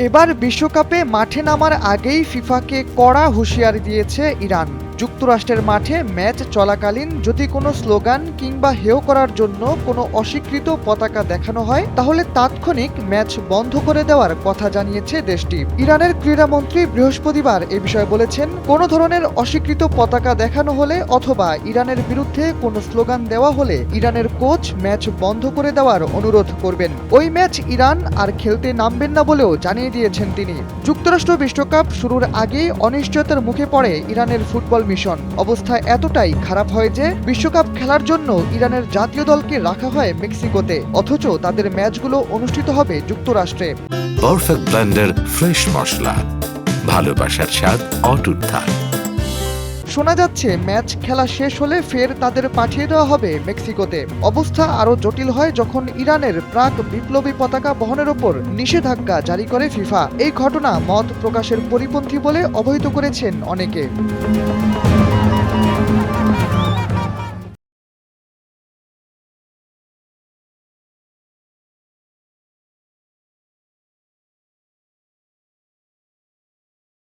এবার বিশ্বকাপে মাঠে নামার আগেই ফিফাকে কড়া হুঁশিয়ারি দিয়েছে ইরান। যুক্তরাষ্ট্রের মাঠে ম্যাচ চলাকালীন যদি কোনো স্লোগান কিংবা হেয় করার জন্য কোনো অস্বীকৃত পতাকা দেখানো হয় তাহলে তাৎক্ষণিক ম্যাচ বন্ধ করে দেওয়ার কথা জানিয়েছে দেশটি। ইরানের ক্রীড়ামন্ত্রী বৃহস্পতিবার এ বিষয়ে বলেছেন, কোনো ধরনের অস্বীকৃত পতাকা দেখানো হলে অথবা ইরানের বিরুদ্ধে কোনো স্লোগান দেওয়া হলে ইরানের কোচ ম্যাচ বন্ধ করে দেওয়ার অনুরোধ করবেন। ওই ম্যাচ ইরান আর খেলতে নামবেন না বলেও জানিয়ে দিয়েছেন তিনি। যুক্তরাষ্ট্র বিশ্বকাপ শুরুর আগেই অনিশ্চয়তার মুখে পড়ে ইরানের ফুটবল মিশন। অবস্থা এতটাই খারাপ হয় যে বিশ্বকাপ খেলার জন্য ইরানের জাতীয় দলকে রাখা হয় মেক্সিকোতে, অথচ তাদের ম্যাচগুলো অনুষ্ঠিত হবে যুক্তরাষ্ট্রে। পারফেক্ট ব্লেন্ডের ফ্রেশ মশলা, ভালোবাসার স্বাদ অটুট থাকে। শোনা যাচ্ছে ম্যাচ খেলা শেষ হলে ফের তাদের পাঠিয়ে দেওয়া হবে মেক্সিকোতে। অবস্থা আরও জটিল হয় যখন ইরানের প্রাক বিপ্লবী পতাকা বহনের ওপর নিষেধাজ্ঞা জারি করে ফিফা। এই ঘটনা মত প্রকাশের পরিপন্থী বলে অবহিত করেছেন অনেকে।